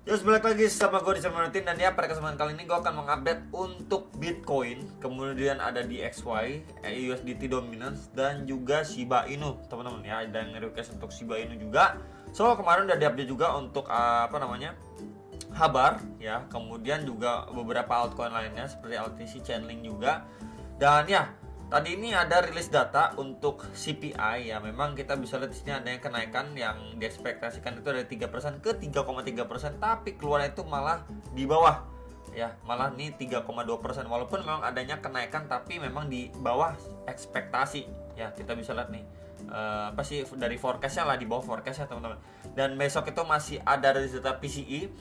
Terus balik lagi sama gue di channel Martin. Dan ya pada kesempatan kali ini gue akan mengupdate untuk Bitcoin, kemudian ada DXY, USDT Dominance, dan juga Shiba Inu teman-teman ya. Ada yang request untuk Shiba Inu juga. So kemarin udah diupdate juga untuk Habar ya, kemudian juga beberapa altcoin lainnya seperti LTC, Chainlink juga. Dan ya tadi ini ada rilis data untuk CPI ya. Memang kita bisa lihat di sini ada yang kenaikan yang diekspektasikan itu dari 3% ke 3,3%, tapi keluar itu malah di bawah ya, malah nih 3,2%. Walaupun memang adanya kenaikan tapi memang di bawah ekspektasi ya. Kita bisa lihat nih dari forecastnya lah, di bawah forecast ya teman-teman. Dan besok itu masih ada rilis data PCE.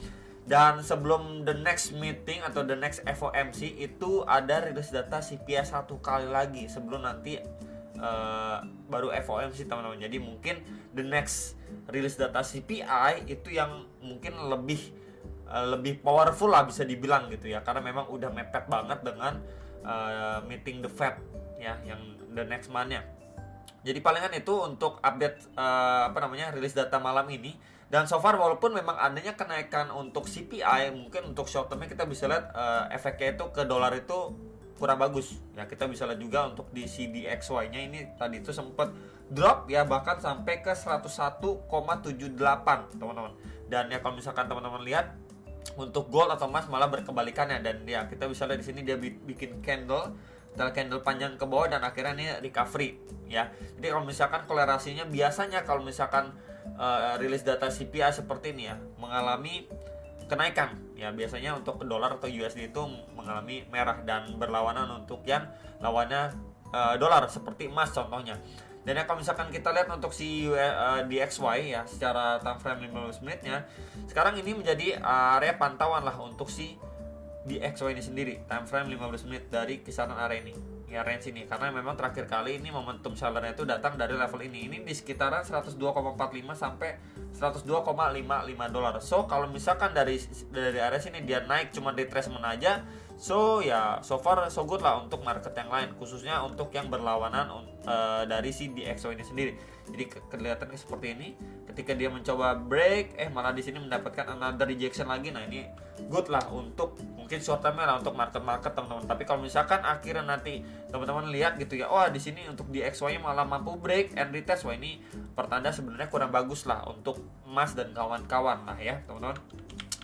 Dan sebelum the next meeting atau the next FOMC itu ada rilis data CPI satu kali lagi sebelum nanti baru FOMC teman-teman. Jadi mungkin the next rilis data CPI itu yang mungkin lebih powerful lah bisa dibilang gitu ya, karena memang udah mepet banget dengan meeting the Fed ya yang the next month-nya. Jadi palingan itu untuk update rilis data malam ini. Dan so far walaupun memang adanya kenaikan untuk CPI, mungkin untuk short termnya kita bisa lihat efeknya itu ke dolar itu kurang bagus ya. Kita bisa lihat juga untuk di CDXY-nya ini tadi itu sempat drop ya, bahkan sampai ke 101,78 teman-teman. Dan ya kalau misalkan teman-teman lihat untuk gold atau emas malah berkebalikannya. Dan ya kita bisa lihat di sini dia bikin candle panjang ke bawah dan akhirnya ini recovery ya. Jadi kalau misalkan kolerasinya biasanya kalau misalkan rilis data CPI seperti ini ya mengalami kenaikan ya, biasanya untuk dolar atau USD itu mengalami merah dan berlawanan untuk yang lawannya dolar seperti emas contohnya. Dan ya kalau misalkan kita lihat untuk si DXY ya secara time frame 15 menitnya sekarang ini menjadi area pantauan lah untuk si DXY ini sendiri, time frame 15 menit dari kisaran area ini ya, range ini, karena memang terakhir kali ini momentum sellernya itu datang dari level ini di sekitaran 102,45 sampai 102,55 dolar. So kalau misalkan dari area sini dia naik cuma retracement aja, so ya so far so good lah untuk market yang lain, khususnya untuk yang berlawanan dari si DXY ini sendiri. Jadi kelihatan seperti ini, ketika dia mencoba break malah di sini mendapatkan another rejection lagi. Nah ini good lah untuk mungkin short term lah untuk market teman-teman. Tapi kalau misalkan akhirnya nanti teman-teman lihat gitu ya, di sini untuk DXY malah mampu break and retest, wah ini pertanda sebenarnya kurang bagus lah untuk emas dan kawan-kawan lah ya teman-teman.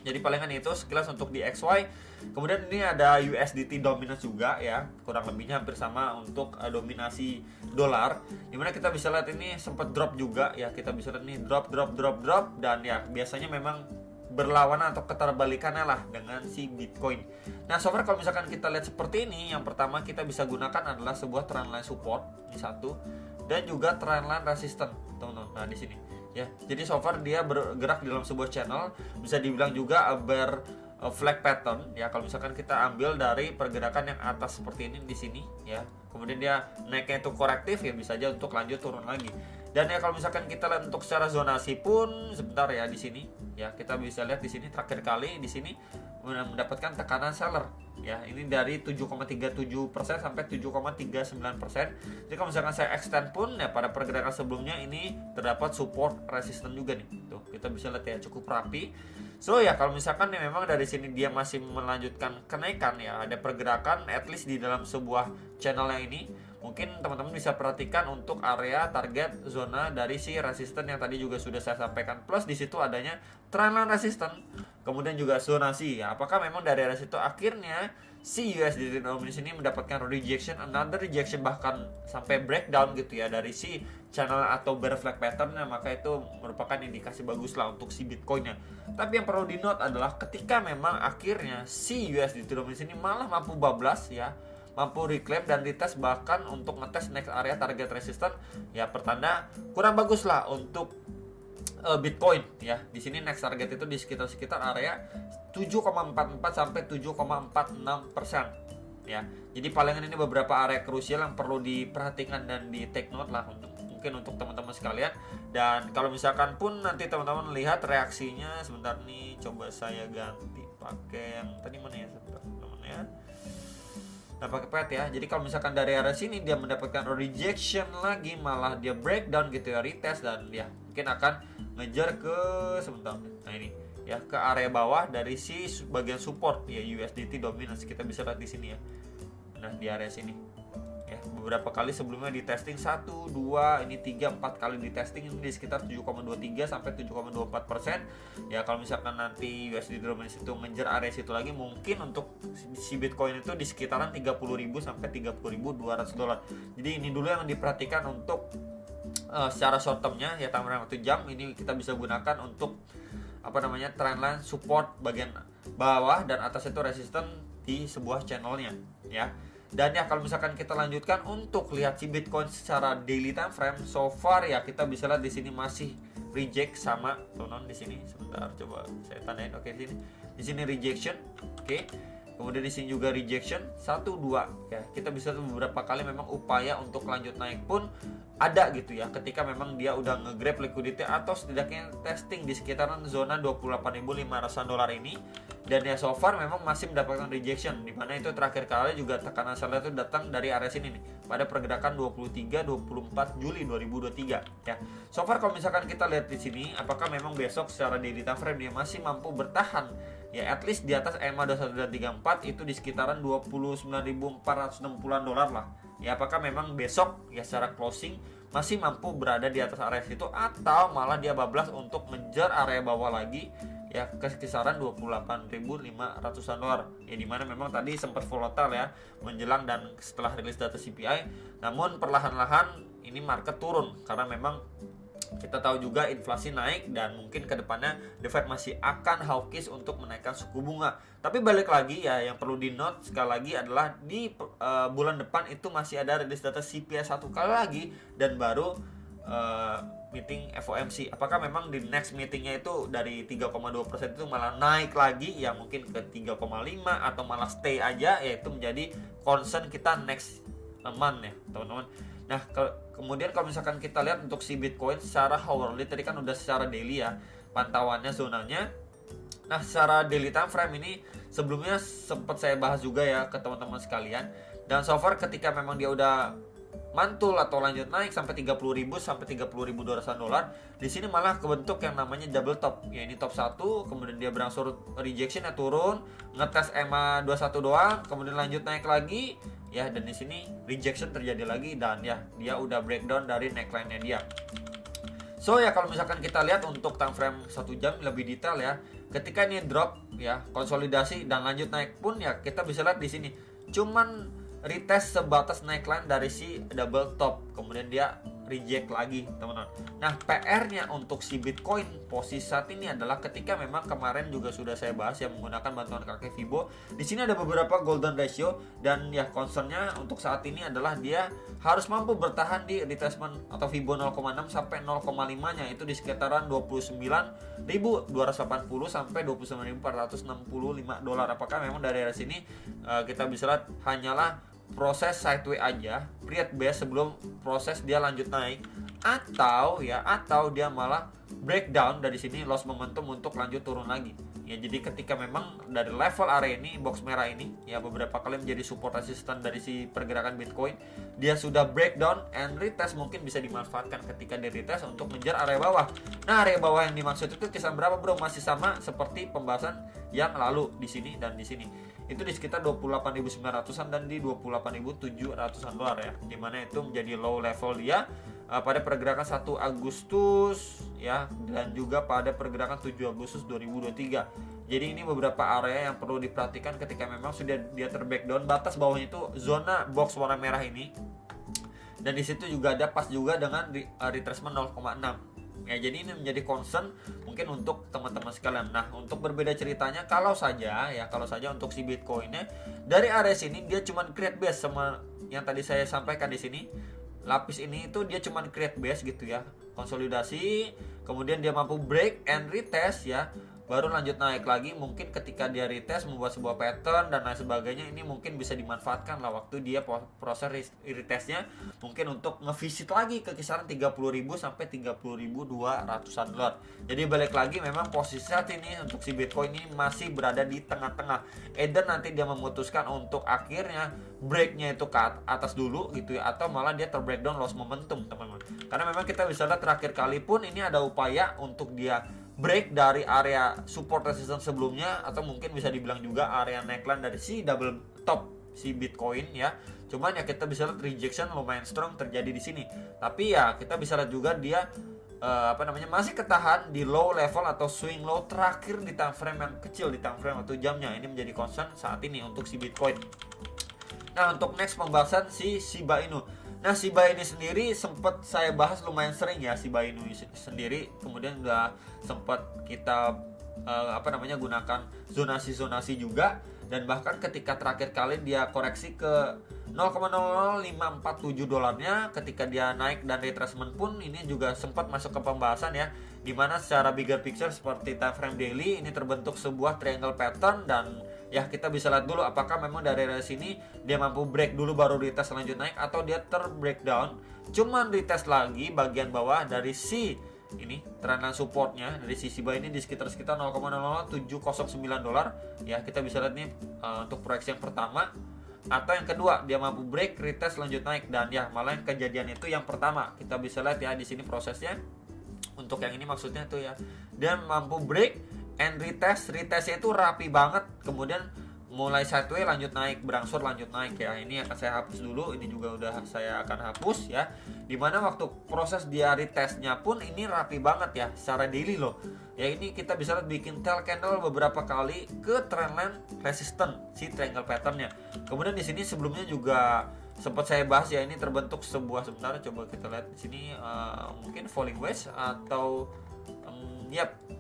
Jadi palingan itu sekilas untuk DXY. Kemudian ini ada USDT dominance juga ya, kurang lebihnya hampir sama untuk dominasi dolar. Dimana kita bisa lihat ini sempat drop juga ya, kita bisa lihat nih drop dan ya biasanya memang berlawanan atau keterbalikannya lah dengan si Bitcoin. Nah so far kalau misalkan kita lihat seperti ini, yang pertama kita bisa gunakan adalah sebuah trendline support ini satu, dan juga trendline resistance teman-teman. Nah di sini ya, jadi so far dia bergerak di dalam sebuah channel, bisa dibilang juga bear flag pattern ya. Kalau misalkan kita ambil dari pergerakan yang atas seperti ini di sini ya, kemudian dia naiknya itu korektif ya, bisa aja untuk lanjut turun lagi. Dan ya kalau misalkan kita lihat untuk secara zonasi pun sebentar ya, di sini ya kita bisa lihat di sini terakhir kali di sini mendapatkan tekanan seller ya, ini dari 7,37% sampai 7,39%. Jadi kalau misalkan saya extend pun ya, pada pergerakan sebelumnya ini terdapat support resistance juga nih, tuh kita bisa lihat ya cukup rapi. So ya kalau misalkan ya memang dari sini dia masih melanjutkan kenaikan ya, ada pergerakan at least di dalam sebuah channel yang ini, mungkin teman-teman bisa perhatikan untuk area target zona dari si resistance yang tadi juga sudah saya sampaikan, plus di situ adanya trendline resistance, kemudian juga zonasi ya. Apakah memang dari area situ akhirnya si USDT dominance ini mendapatkan rejection, another rejection, bahkan sampai breakdown gitu ya dari si channel atau bear flag pattern-nya, maka itu merupakan indikasi bagus lah untuk si Bitcoin-nya. Tapi yang perlu di note adalah ketika memang akhirnya si USDT dominance ini malah mampu bablas ya, mampu reclaim dan retest, bahkan untuk ngetes next area target resistance ya, pertanda kurang bagus lah untuk Bitcoin ya. Di sini next target itu di sekitar area 7,44 sampai 7,46% ya. Jadi palingan ini beberapa area krusial yang perlu diperhatikan dan di take note lah mungkin untuk teman-teman sekalian. Dan kalau misalkan pun nanti teman-teman lihat reaksinya, sebentar nih coba saya ganti pakai yang tadi mana ya, sebentar teman-teman ya. Nah pakai pet ya. Jadi kalau misalkan dari area sini dia mendapatkan rejection lagi, malah dia breakdown gitu ya, retest, dan dia mungkin akan ngejar ke sebentar. Nah ini ya ke area bawah dari si bagian support ya USDT dominance. Kita bisa lihat di sini ya. Nah, di area sini ya, beberapa kali sebelumnya di testing 1, 2, ini 3, 4 kali di testing ini di sekitar 7,23 sampai 7,24%. Ya kalau misalkan nanti USD dominance itu ngejar area situ lagi, mungkin untuk si Bitcoin itu di sekitaran 30.000 sampai 30.200 dolar. Jadi ini dulu yang diperhatikan untuk secara short termnya ya, time frame 1 jam ini kita bisa gunakan untuk trendline support bagian bawah dan atas itu resisten di sebuah channelnya ya. Dan ya kalau misalkan kita lanjutkan untuk lihat si Bitcoin secara daily time frame, so far ya kita bisa lihat di sini masih reject sama teman-teman di sini. Sebentar coba saya tandain. Oke, di sini rejection. Oke. Kemudian di sini juga rejection 1, 2 ya. Kita bisa lihat beberapa kali memang upaya untuk lanjut naik pun ada gitu ya, ketika memang dia udah nge-grab liquidity atau setidaknya testing di sekitaran zona 28.500 dolar ini. Dan ya so far memang masih mendapatkan rejection, dimana itu terakhir kali juga tekanan seller itu datang dari area sini nih pada pergerakan 23-24 Juli 2023 ya. So far kalau misalkan kita lihat di sini, apakah memang besok secara daily time frame dia masih mampu bertahan ya at least di atas EMA 21.34 itu di sekitaran 29.460 dolar lah ya. Apakah memang besok ya secara closing masih mampu berada di atas area situ, atau malah dia bablas untuk mengejar area bawah lagi ya ke kisaran 28.500-an dolar ya, dimana memang tadi sempat volatile ya menjelang dan setelah rilis data CPI. Namun perlahan-lahan ini market turun karena memang kita tahu juga inflasi naik dan mungkin kedepannya The Fed masih akan hawkish untuk menaikkan suku bunga. Tapi balik lagi ya, yang perlu di note sekali lagi adalah di bulan depan itu masih ada rilis data CPI satu kali lagi dan baru meeting FOMC. Apakah memang di next meetingnya itu dari 3,2% itu malah naik lagi ya, mungkin ke 3,5 atau malah stay aja, yaitu menjadi concern kita next month ya teman-teman. Nah kemudian kalau misalkan kita lihat untuk si Bitcoin secara hourly, tadi kan udah secara daily ya pantauannya zonanya. Nah secara daily time frame ini sebelumnya sempat saya bahas juga ya ke teman-teman sekalian, dan so far ketika memang dia udah mantul atau lanjut naik sampai 30.000 sampai 30.200 dolar, di sini malah kebentuk yang namanya double top. Ya ini top 1, kemudian dia berangsur rejection ya, turun, ngetes EMA 21 doang, kemudian lanjut naik lagi ya, dan di sini rejection terjadi lagi dan ya dia udah breakdown dari neckline-nya dia. So ya kalau misalkan kita lihat untuk time frame 1 jam lebih detail ya, ketika ini drop ya, konsolidasi dan lanjut naik pun ya kita bisa lihat di sini cuman retest sebatas neckline dari si double top, kemudian dia reject lagi teman-teman. Nah PR-nya untuk si Bitcoin posisi saat ini adalah ketika memang kemarin juga sudah saya bahas ya menggunakan bantuan kakek Fibo. Di sini ada beberapa golden ratio dan ya concernnya untuk saat ini adalah dia harus mampu bertahan di retracement atau Fibo 0,6 sampai 0,5-nya itu di sekitaran 29.280 sampai 29.465 dolar. Apakah memang dari sini kita bisa lihat hanyalah proses sideways aja, period base sebelum proses dia lanjut naik, atau dia malah breakdown dari sini loss momentum untuk lanjut turun lagi. Ya jadi ketika memang dari level area ini, box merah ini ya beberapa kali menjadi support resisten dari si pergerakan Bitcoin, dia sudah breakdown and retest, mungkin bisa dimanfaatkan ketika di retest untuk mengejar area bawah. Nah area bawah yang dimaksud itu kisaran berapa bro? Masih sama seperti pembahasan yang lalu di sini dan di sini. Itu di sekitar 28.900-an dan di 28.700-an dolar ya, dimana itu menjadi low level dia pada pergerakan 1 Agustus ya, dan juga pada pergerakan 7 Agustus 2023. Jadi ini beberapa area yang perlu diperhatikan ketika memang sudah dia terbreakdown. Batas bawahnya itu zona box warna merah ini, dan di situ juga ada pas juga dengan retracement 0,6. Ya jadi ini menjadi concern mungkin untuk teman-teman sekalian. Nah untuk berbeda ceritanya, kalau saja untuk si Bitcoinnya dari area sini dia cuma create base sama yang tadi saya sampaikan di sini, lapis ini itu dia cuma create base gitu ya, konsolidasi, kemudian dia mampu break and retest ya, baru lanjut naik lagi. Mungkin ketika dia retest membuat sebuah pattern dan lain sebagainya, ini mungkin bisa dimanfaatkan lah waktu dia proses retestnya, mungkin untuk ngevisit lagi ke kisaran 30.000 sampai 30.200-an dolar. Jadi balik lagi memang posisi saat ini untuk si Bitcoin ini masih berada di tengah-tengah. Either nanti dia memutuskan untuk akhirnya breaknya itu ke atas dulu gitu ya, atau malah dia terbreakdown loss momentum teman-teman. Karena memang kita bisa lihat terakhir kali pun ini ada upaya untuk dia break dari area support resistance sebelumnya, atau mungkin bisa dibilang juga area neckline dari si double top si Bitcoin ya. Cuman ya kita bisa lihat rejection lumayan strong terjadi di sini. Tapi ya kita bisa lihat juga dia masih ketahan di low level atau swing low terakhir di time frame yang kecil, di time frame atau jamnya. Ini menjadi concern saat ini untuk si Bitcoin. Nah, untuk next pembahasan si Shiba Inu. Nah, Shiba ini sendiri sempat saya bahas lumayan sering ya, Shiba Inu sendiri. Kemudian udah sempat kita gunakan zonasi-zonasi juga, dan bahkan ketika terakhir kali dia koreksi ke 0,00547 dolarnya, ketika dia naik dan retracement pun ini juga sempat masuk ke pembahasan ya, dimana secara bigger picture seperti time frame daily ini terbentuk sebuah triangle pattern, dan ya kita bisa lihat dulu apakah memang dari sini dia mampu break dulu baru retest lanjut naik, atau dia terbreakdown cuman retest lagi bagian bawah dari si ini trendline supportnya dari si Shiba ini di sekitar 0,00709 dolar ya. Kita bisa lihat nih untuk proyeksi yang pertama, atau yang kedua dia mampu break retest lanjut naik, dan ya malah yang kejadian itu yang pertama. Kita bisa lihat ya di sini prosesnya. Untuk yang ini maksudnya tuh ya, dia mampu break and retestnya itu rapi banget, kemudian mulai sideways lanjut naik, berangsur lanjut naik ya. Ini akan saya hapus dulu, ini juga udah saya akan hapus ya. Dimana waktu proses dia retestnya pun ini rapi banget ya secara daily loh. Ya ini kita bisa lihat bikin tail candle beberapa kali ke trendline resistance si triangle patternnya. Kemudian di sini sebelumnya juga sempat saya bahas ya, ini terbentuk sebuah, sebentar coba kita lihat di sini mungkin falling wedge atau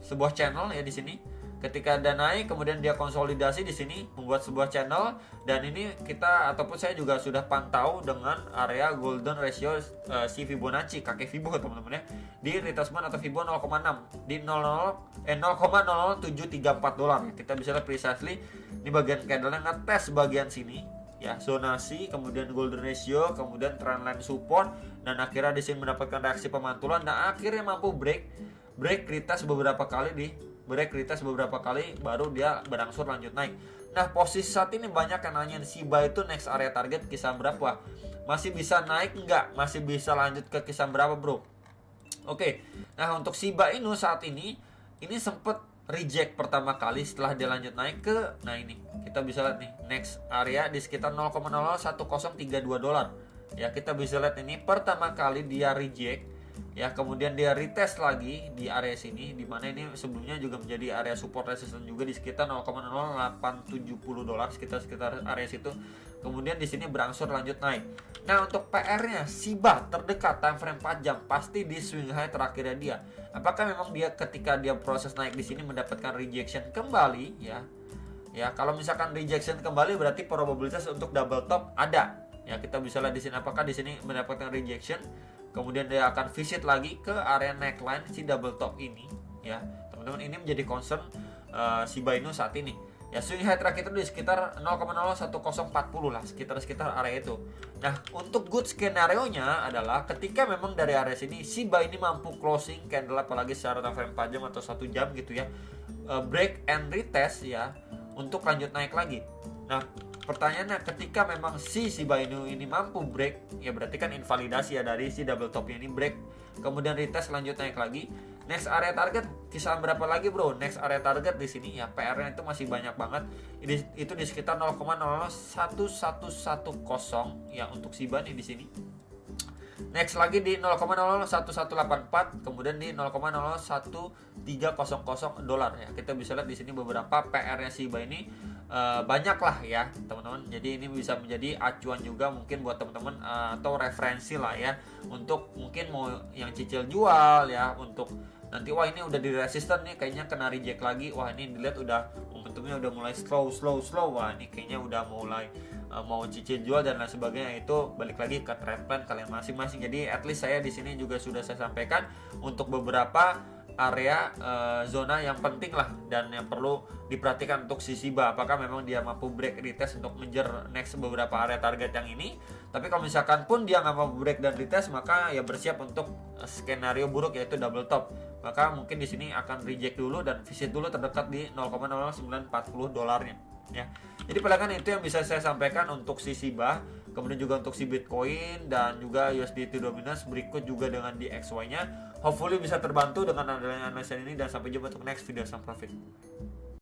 sebuah channel ya di sini. Ketika ada naik kemudian dia konsolidasi di sini membuat sebuah channel, dan ini kita ataupun saya juga sudah pantau dengan area golden ratio si Fibonacci, kakek Fibo teman-teman ya, di retracement atau Fibo 0,6 di 0,0734 dolar. Kita bisa lihat precisely ini bagian candle yang ngetes bagian sini ya, zonasi, kemudian golden ratio, kemudian trendline support, dan akhirnya di sini mendapatkan reaksi pemantulan, dan akhirnya mampu break retest beberapa kali baru dia berangsur lanjut naik. Nah, posisi saat ini banyak yang nanyain Shiba itu next area target kisaran berapa? Masih bisa naik enggak? Masih bisa lanjut ke kisaran berapa, bro? Oke. Nah, untuk Shiba Inu saat ini sempat reject pertama kali setelah dia lanjut naik ke, nah ini kita bisa lihat nih next area di sekitar 0,01032 dolar. Ya, kita bisa lihat ini pertama kali dia reject ya, kemudian dia retest lagi di area sini, di mana ini sebelumnya juga menjadi area support resistance juga di sekitar 0,0870 dolar, sekitar area situ. Kemudian di sini berangsur lanjut naik. Nah, untuk PR-nya Shiba terdekat time frame 4 jam pasti di swing high terakhirnya dia. Apakah memang dia ketika dia proses naik di sini mendapatkan rejection kembali ya? Ya, kalau misalkan rejection kembali berarti probabilitas untuk double top ada. Ya, kita bisa lihat di sini apakah di sini mendapatkan rejection. Kemudian dia akan visit lagi ke area neckline si double top ini ya. Teman-teman, ini menjadi concern Shiba Inu saat ini. Ya, swing high terakhir itu di sekitar 0,01040 lah, sekitar area itu. Nah, untuk good skenario-nya adalah ketika memang dari area sini Shiba ini mampu closing candle apalagi secara time frame 4 jam atau 1 jam gitu ya. Break and retest ya untuk lanjut naik lagi. Nah, pertanyaannya ketika memang si Shiba Inu ini mampu break, ya berarti kan invalidasi ya dari si double topnya ini break, kemudian retest lanjut naik lagi. Next area target kisaran berapa lagi, bro? Next area target di sini ya PR-nya itu masih banyak banget. Itu di sekitar 0,01110 ya untuk Shiba nih di sini. Next lagi di 0,01184, kemudian di 0,01300 dolar ya. Kita bisa lihat di sini beberapa PR-nya Shiba ini banyak lah ya teman-teman. Jadi ini bisa menjadi acuan juga mungkin buat teman-teman atau referensi lah ya, untuk mungkin mau yang cicil jual ya, untuk nanti wah ini udah di resisten nih kayaknya kena reject lagi, wah ini dilihat udah momentumnya udah mulai slow, wah ini kayaknya udah mulai mau cicil jual dan lain sebagainya. Itu balik lagi ke trend plan kalian masing-masing. Jadi at least saya di sini juga sudah saya sampaikan untuk beberapa area zona yang penting lah dan yang perlu diperhatikan untuk si Shiba, apakah memang dia mampu break retest untuk mengejar next beberapa area target yang ini. Tapi kalau misalkan pun dia nggak mampu break dan retest, maka ya bersiap untuk skenario buruk yaitu double top. Maka mungkin di sini akan reject dulu dan visit dulu terdekat di 0,0940 dolarnya ya. Jadi palingan itu yang bisa saya sampaikan untuk si Shiba, kemudian juga untuk si Bitcoin dan juga USDT dominance, berikut juga dengan di XY-nya. hopefully bisa terbantu dengan adanya analisa ini, dan sampai jumpa untuk next video Sang Profit.